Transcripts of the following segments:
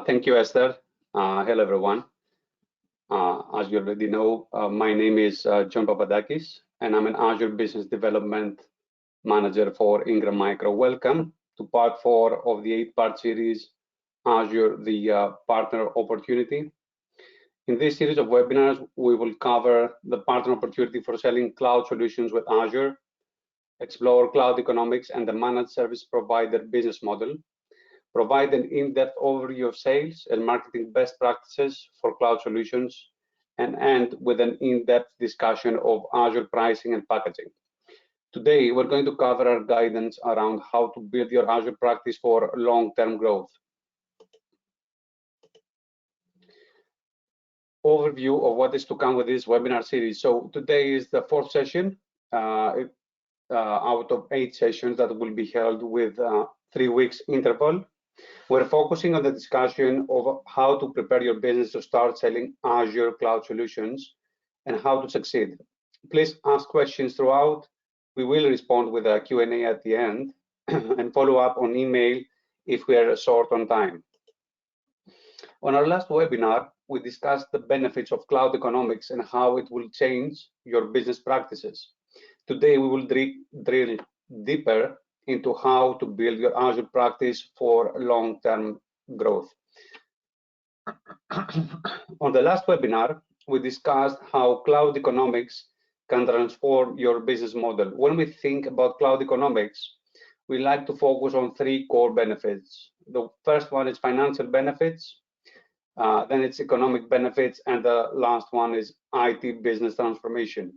Thank you, Esther. Hello, everyone. As you already know, my name is John Papadakis, and I'm an Azure Business Development Manager for Ingram Micro. Welcome to part 4 of the 8-part series, Azure, the Partner Opportunity. In this series of webinars, we will cover the partner opportunity for selling cloud solutions with Azure, explore cloud economics and the managed service provider business model, provide an in-depth overview of sales and marketing best practices for cloud solutions, and end with an in-depth discussion of Azure pricing and packaging. Today, we're going to cover our guidance around how to build your Azure practice for long-term growth. Overview of what is to come with this webinar series. So today is the 4th session out of 8 sessions that will be held with 3 weeks interval. We're focusing on the discussion of how to prepare your business to start selling Azure cloud solutions and how to succeed. Please ask questions throughout. We will respond with a Q&A at the end and follow up on email if we are short on time. On our last webinar, we discussed the benefits of cloud economics and how it will change your business practices. Today, we will drill deeper into how to build your Azure practice for long-term growth. On the last webinar, we discussed how cloud economics can transform your business model. When we think about cloud economics, we like to focus on 3 core benefits. The first one is financial benefits, then it's economic benefits, and the last one is IT business transformation.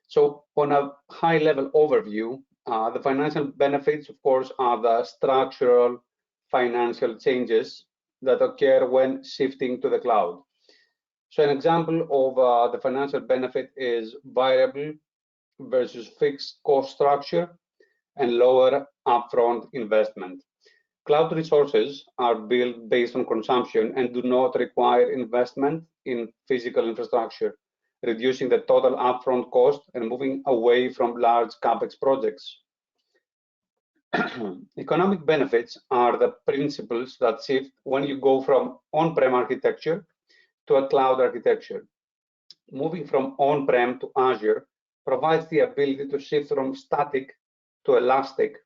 So on a high-level overview, the financial benefits, of course, are the structural financial changes that occur when shifting to the cloud. So an example of the financial benefit is variable versus fixed cost structure and lower upfront investment. Cloud resources are built based on consumption and do not require investment in physical infrastructure, reducing the total upfront cost and moving away from large CapEx projects. Economic benefits are the principles that shift when you go from on-prem architecture to a cloud architecture. Moving from on-prem to Azure provides the ability to shift from static to elastic,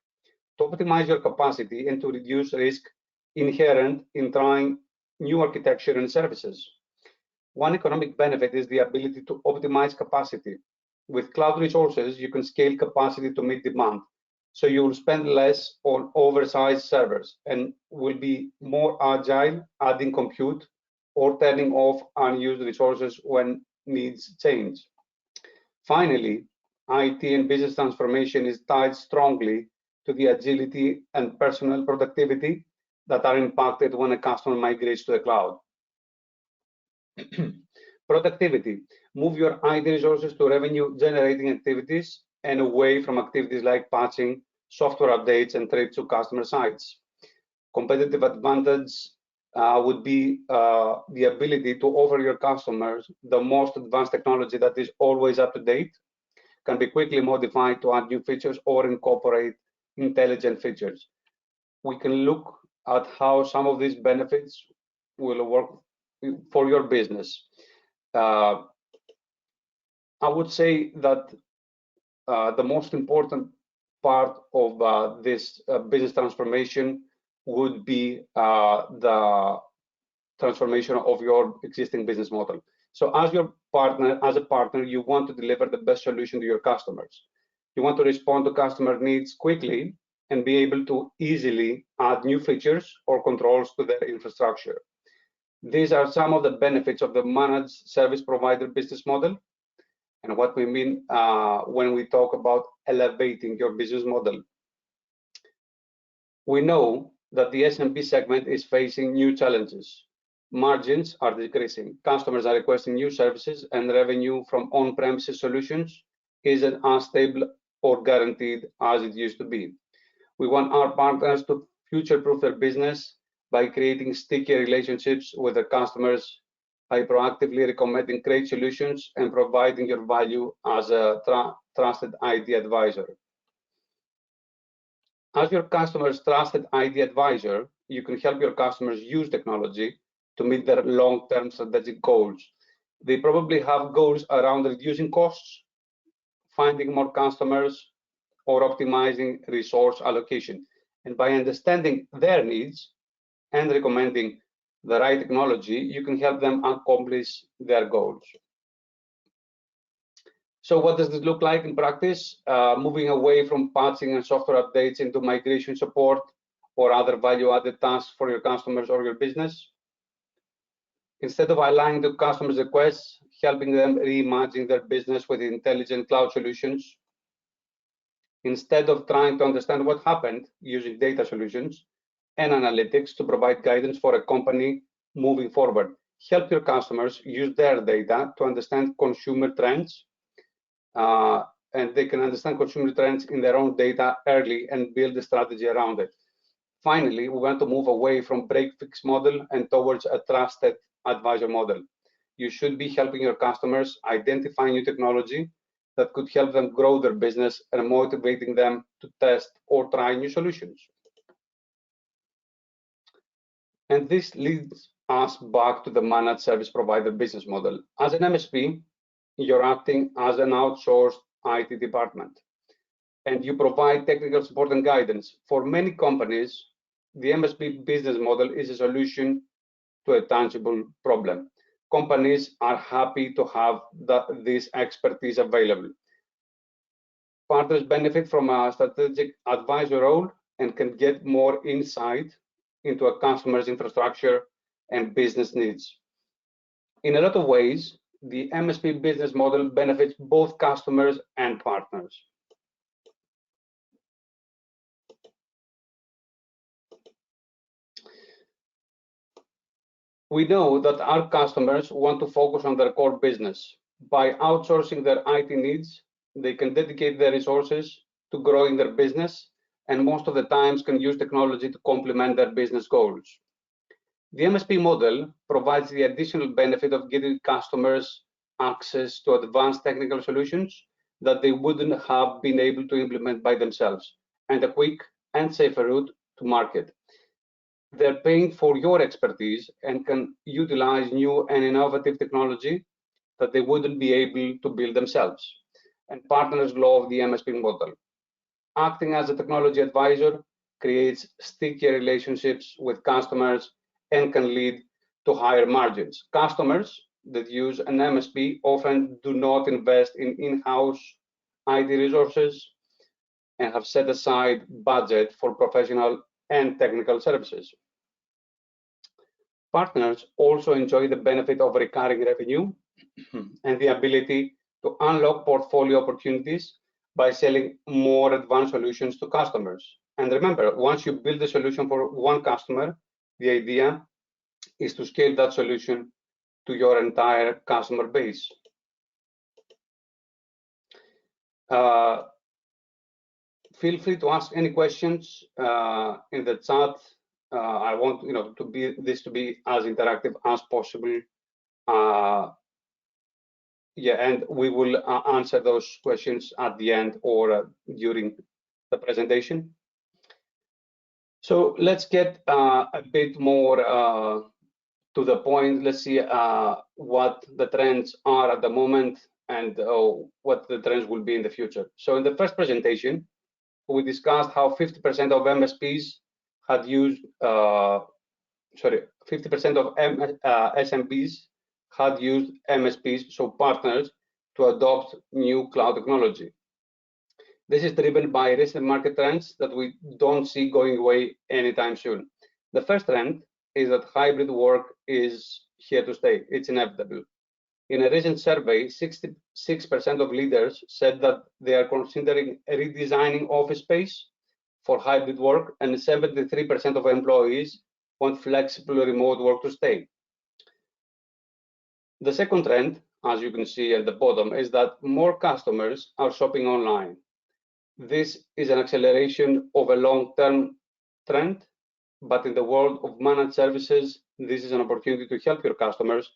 to optimize your capacity and to reduce risk inherent in trying new architecture and services. One economic benefit is the ability to optimize capacity. With cloud resources, you can scale capacity to meet demand. So you will spend less on oversized servers and will be more agile, adding compute or turning off unused resources when needs change. Finally, IT and business transformation is tied strongly to the agility and personal productivity that are impacted when a customer migrates to the cloud. Productivity. Move your IT resources to revenue-generating activities and away from activities like patching, software updates, and trips to customer sites. Competitive advantage would be the ability to offer your customers the most advanced technology that is always up to date, can be quickly modified to add new features or incorporate intelligent features. We can look at how some of these benefits will work for your business. I would say that the most important part of this business transformation would be the transformation of your existing business model. So as a partner, you want to deliver the best solution to your customers. You want to respond to customer needs quickly and be able to easily add new features or controls to their infrastructure. These are some of the benefits of the managed service provider business model and what we mean when we talk about elevating your business model. We know that the SMB segment is facing new challenges. Margins are decreasing, customers are requesting new services, and revenue from on-premises solutions isn't as stable or guaranteed as it used to be. We want our partners to future-proof their business by creating sticky relationships with their customers, by proactively recommending great solutions and providing your value as a trusted IT advisor. As your customer's trusted IT advisor, you can help your customers use technology to meet their long-term strategic goals. They probably have goals around reducing costs, finding more customers, or optimizing resource allocation. And by understanding their needs and recommending the right technology, you can help them accomplish their goals. So what does this look like in practice? Moving away from patching and software updates into migration support or other value-added tasks for your customers or your business. Instead of aligning to customers' requests, helping them reimagine their business with intelligent cloud solutions. Instead of trying to understand what happened, using data solutions and analytics to provide guidance for a company moving forward. Help your customers use their data to understand consumer trends, and they can understand consumer trends in their own data early and build a strategy around it. Finally, we want to move away from break-fix model and towards a trusted advisor model. You should be helping your customers identify new technology that could help them grow their business and motivating them to test or try new solutions. And this leads us back to the managed service provider business model. As an MSP, you're acting as an outsourced IT department, and you provide technical support and guidance. For many companies, the MSP business model is a solution to a tangible problem. Companies are happy to have this expertise available. Partners benefit from a strategic advisor role and can get more insight into a customer's infrastructure and business needs. In a lot of ways, the MSP business model benefits both customers and partners. We know that our customers want to focus on their core business. By outsourcing their IT needs, they can dedicate their resources to growing their business, and most of the times can use technology to complement their business goals. The MSP model provides the additional benefit of giving customers access to advanced technical solutions that they wouldn't have been able to implement by themselves, and a quick and safer route to market. They're paying for your expertise and can utilize new and innovative technology that they wouldn't be able to build themselves. And partners love the MSP model. Acting as a technology advisor creates stickier relationships with customers and can lead to higher margins. Customers that use an MSP often do not invest in in-house IT resources and have set aside budget for professional and technical services. Partners also enjoy the benefit of recurring revenue and the ability to unlock portfolio opportunities by selling more advanced solutions to customers. And remember, once you build a solution for one customer, the idea is to scale that solution to your entire customer base. Feel free to ask any questions in the chat. I want this to be as interactive as possible. And we will answer those questions at the end or during the presentation. So let's get a bit more to the point. Let's see what the trends are at the moment and what the trends will be in the future. So in the first presentation, we discussed how 50% of MSPs had used, 50% of SMBs had used MSPs, so partners, to adopt new cloud technology. This is driven by recent market trends that we don't see going away anytime soon. The first trend is that hybrid work is here to stay. It's inevitable. In a recent survey, 66% of leaders said that they are considering redesigning office space for hybrid work, and 73% of employees want flexible remote work to stay. The second trend, as you can see at the bottom, is that more customers are shopping online. This is an acceleration of a long-term trend, but in the world of managed services, this is an opportunity to help your customers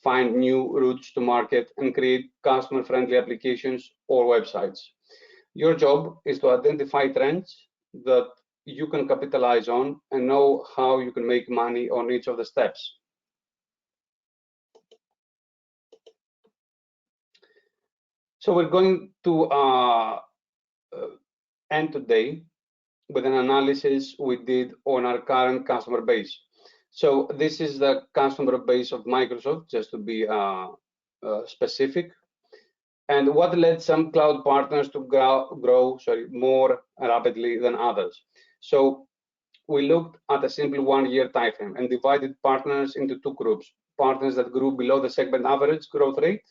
find new routes to market and create customer-friendly applications or websites. Your job is to identify trends that you can capitalize on and know how you can make money on each of the steps. So we're going to end today with an analysis we did on our current customer base. So this is the customer base of Microsoft, just to be specific. And what led some cloud partners to grow more rapidly than others. So we looked at a simple 1 year time frame and divided partners into two groups: partners that grew below the segment average growth rate,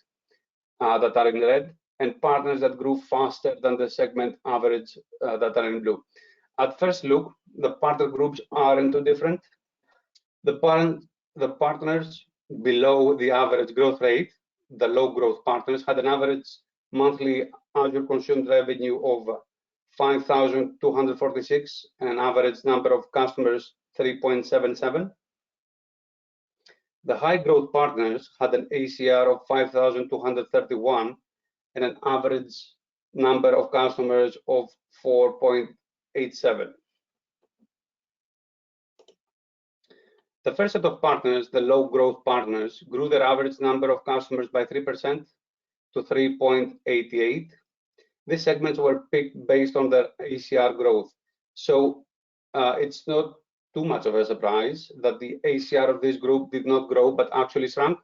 that are in red, and partners that grew faster than the segment average, that are in blue. At first look, the partner groups aren't too different. The partners below the average growth rate, the low growth partners, had an average monthly Azure consumed revenue of 5,246 and an average number of customers 3.77. The high growth partners had an ACR of 5,231 and an average number of customers of 4.87. The first set of partners, the low growth partners, grew their average number of customers by 3% to 3.88. These segments were picked based on their ACR growth. So it's not too much of a surprise that the ACR of this group did not grow, but actually shrunk.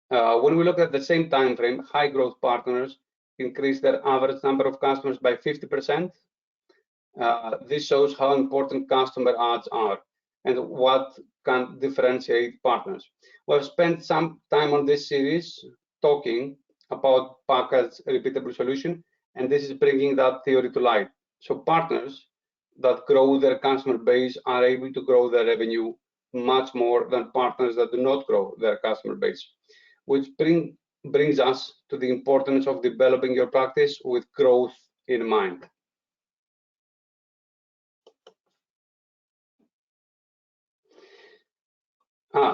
When we look at the same time frame, high growth partners increased their average number of customers by 50%. This shows how important customer adds are and what can differentiate partners. We've spent some time on this series talking about package repeatable solution, and this is bringing that theory to light. So partners that grow their customer base are able to grow their revenue much more than partners that do not grow their customer base, which brings us to the importance of developing your practice with growth in mind.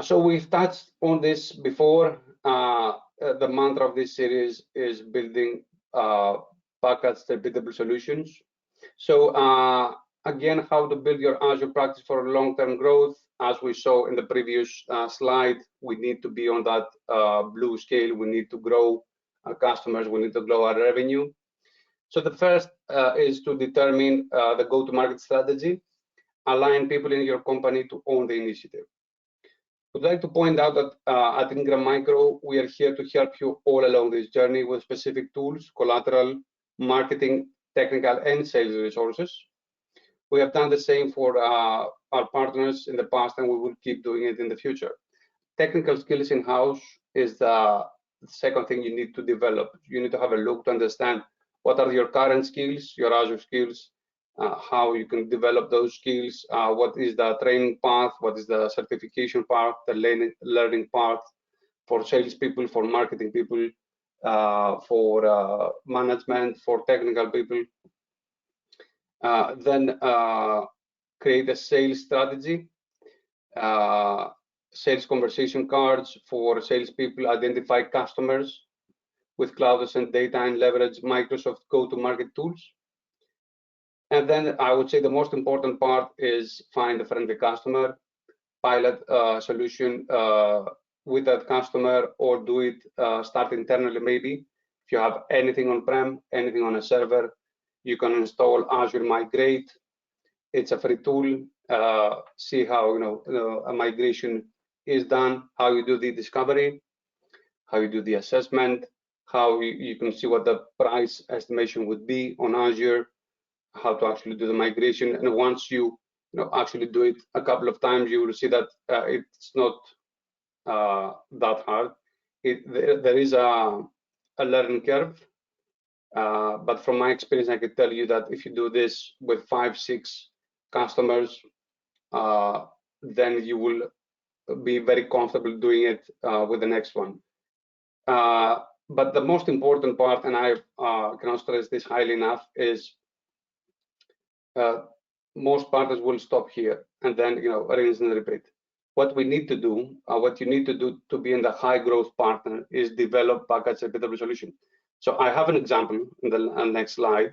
So we've touched on this before. The mantra of this series is building packaged repeatable solutions. So again, how to build your Azure practice for long-term growth. As we saw in the previous slide, we need to be on that blue scale. We need to grow our customers. We need to grow our revenue. So the first is to determine the go-to-market strategy. Align people in your company to own the initiative. I'd like to point out that at Ingram Micro, we are here to help you all along this journey with specific tools, collateral, marketing, technical, and sales resources. We have done the same for our partners in the past, and we will keep doing it in the future. Technical skills in-house is the second thing you need to develop. You need to have a look to understand what are your current skills, your Azure skills, how you can develop those skills, what is the training path, what is the certification path, the learning path for salespeople, for marketing people, for management, for technical people. Then create a sales strategy, sales conversation cards for salespeople, identify customers with cloud and data, and leverage Microsoft go-to-market tools. And then I would say the most important part is find a friendly customer, pilot a solution with that customer, or do it, start internally maybe. If you have anything on-prem, anything on a server, you can install Azure Migrate. It's a free tool. See how a migration is done, how you do the discovery, how you do the assessment, how you can see what the price estimation would be on Azure, how to actually do the migration. And once you actually do it a couple of times, you will see that it's not that hard. There is a learning curve, but from my experience, I can tell you that if you do this with 5-6 customers, then you will be very comfortable doing it with the next one. But the most important part, and I cannot stress this highly enough, is most partners will stop here and then rinse and repeat. What we need to do, what you need to do to be in the high growth partner, is develop package repeatable solution. So I have an example in the next slide.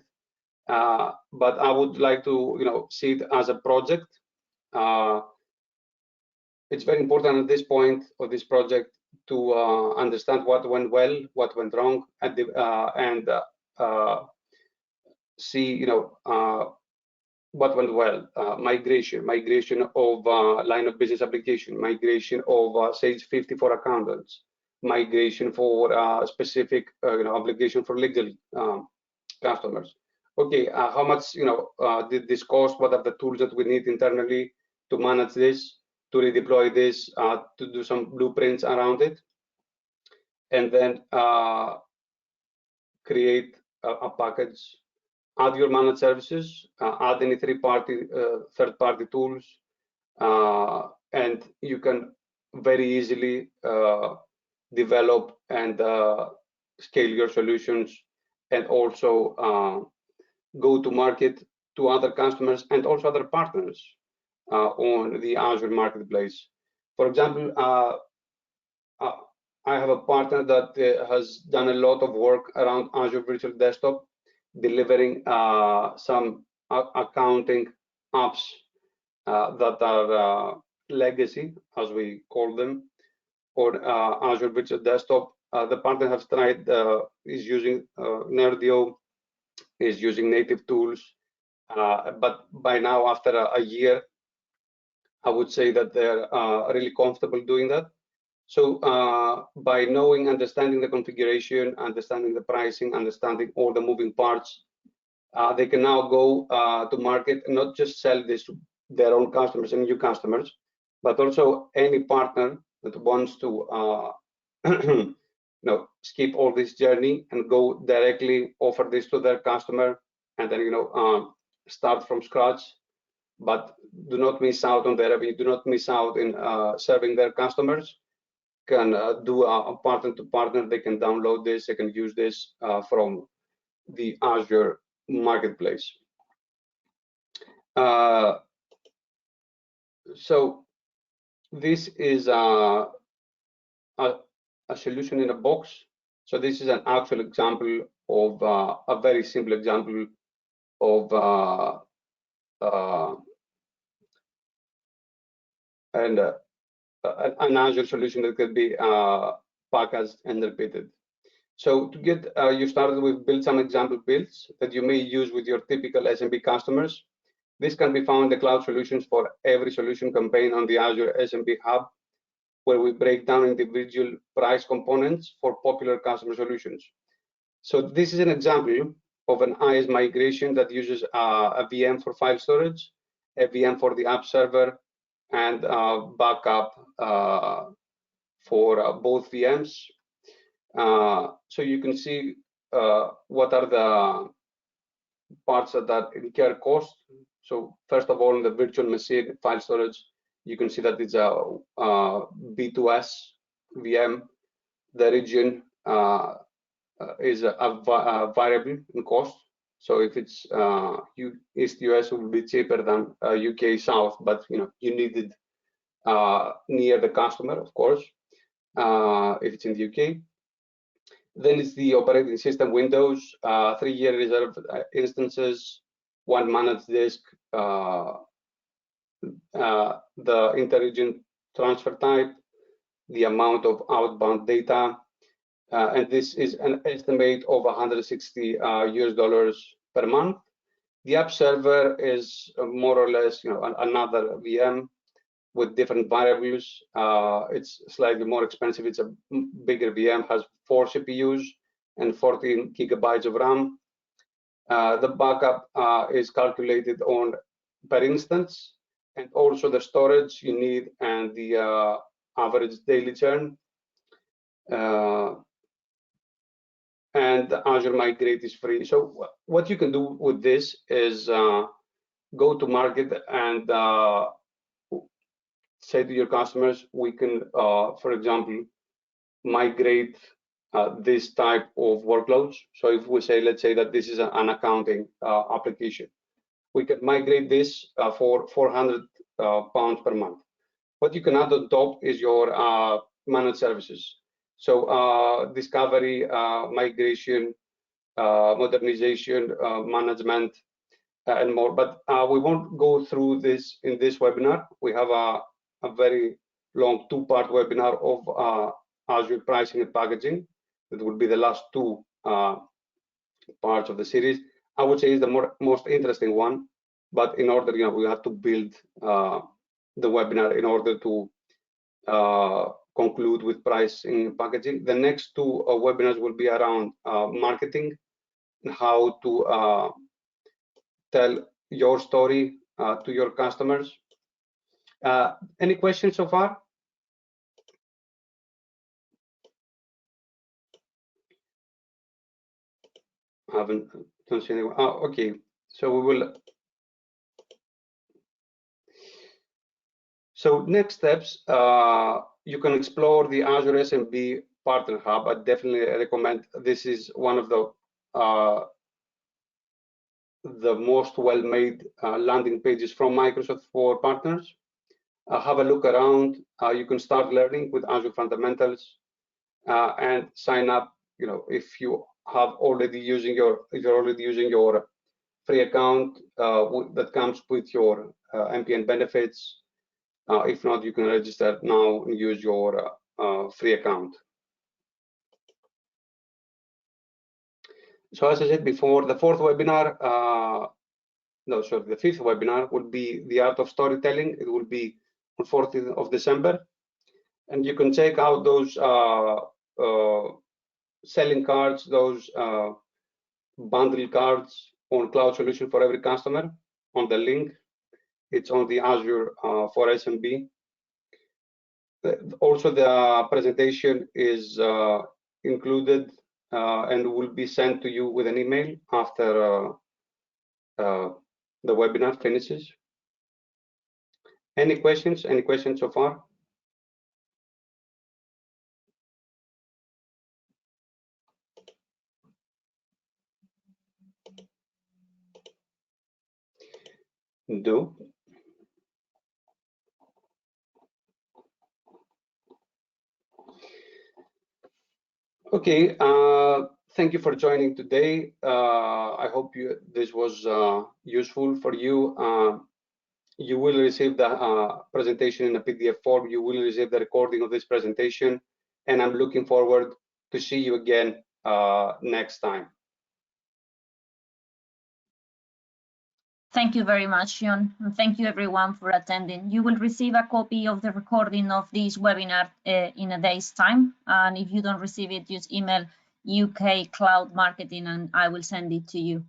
but I would like to see it as a project. It's very important at this point of this project to understand what went well, what went wrong, and see what went well. Migration of line of business application, migration of Sage 50 for accountants, migration for specific application for legal customers. Okay, how much did this cost? What are the tools that we need internally to manage this, to redeploy this, to do some blueprints around it, and then create a package. Add your managed services, add any third-party tools, and you can very easily develop and scale your solutions, and also go to market to other customers and also other partners on the Azure marketplace. For example, I have a partner that has done a lot of work around Azure Virtual Desktop, delivering some accounting apps that are legacy, as we call them, or Azure Virtual Desktop. The partner has tried, is using Nerdio, is using native tools, but by now, after a year, I would say that they're really comfortable doing that. So by understanding the configuration, understanding the pricing, understanding all the moving parts, they can now go to market and not just sell this to their own customers and new customers, but also any partner that wants to skip all this journey and go directly offer this to their customer, and then start from scratch, but do not miss out on their revenue, do not miss out in serving their customers. Can do a partner to partner. They can download this, they can use this from the Azure marketplace. So this is a solution in a box. So this is an actual example of a very simple example of an Azure solution that could be packaged and repeated. So to get you started, we've built some example builds that you may use with your typical SMB customers. This can be found in the cloud solutions for every solution campaign on the Azure SMB Hub, where we break down individual price components for popular customer solutions. So this is an example of an IaaS migration that uses a VM for file storage, a VM for the app server, and backup for both VMs. So you can see what are the parts that incur cost. So first of all, in the virtual machine file storage, you can see that it's a B2S VM. The region is a variable in cost. So if it's East US, it will be cheaper than UK South, but you need it near the customer, of course, if it's in the UK. Then it's the operating system Windows, 3-year reserved instances, 1 managed disk, the inter-region transfer type, the amount of outbound data, and this is an estimate of $160 US per month. The app server is more or less, another VM with different variables. It's slightly more expensive. It's a bigger VM, has 4 CPUs and 14 gigabytes of RAM. The backup is calculated on per instance, and also the storage you need and the average daily churn. And the Azure Migrate is free. So what you can do with this is go to market and say to your customers, we can, for example, migrate this type of workloads. So if we say, let's say that this is an accounting application, we can migrate this for £400 per month. What you can add on top is your managed services. So discovery, migration, modernization, management, and more. But we won't go through this in this webinar. We have a very long two-part webinar of Azure pricing and packaging. That will be the last two parts of the series. I would say is the most interesting one, but in order, we have to build the webinar in order to conclude with pricing and packaging. The next two webinars will be around marketing and how to tell your story to your customers. Any questions so far? I don't see anyone. Okay. So we will. So next steps, you can explore the Azure SMB Partner Hub. I definitely recommend. This is one of the most well-made landing pages from Microsoft for partners. Have a look around. You can start learning with Azure fundamentals and sign up. If you have already using your free account that comes with your MPN benefits. If not, you can register now and use your free account. So as I said before, the fifth webinar will be the art of storytelling. It will be on 14th of December. And you can check out those selling cards, those bundle cards on Cloud Solution for Every Customer on the link. It's on the Azure for SMB. Also, the presentation is included and will be sent to you with an email after the webinar finishes. Any questions? Any questions so far? Do. Okay, thank you for joining today. I hope this was useful for you. You will receive the presentation in a PDF form. You will receive the recording of this presentation, and I'm looking forward to see you again next time. Thank you very much, John, and thank you everyone for attending. You will receive a copy of the recording of this webinar in a day's time, and if you don't receive it, just email UK Cloud Marketing and I will send it to you.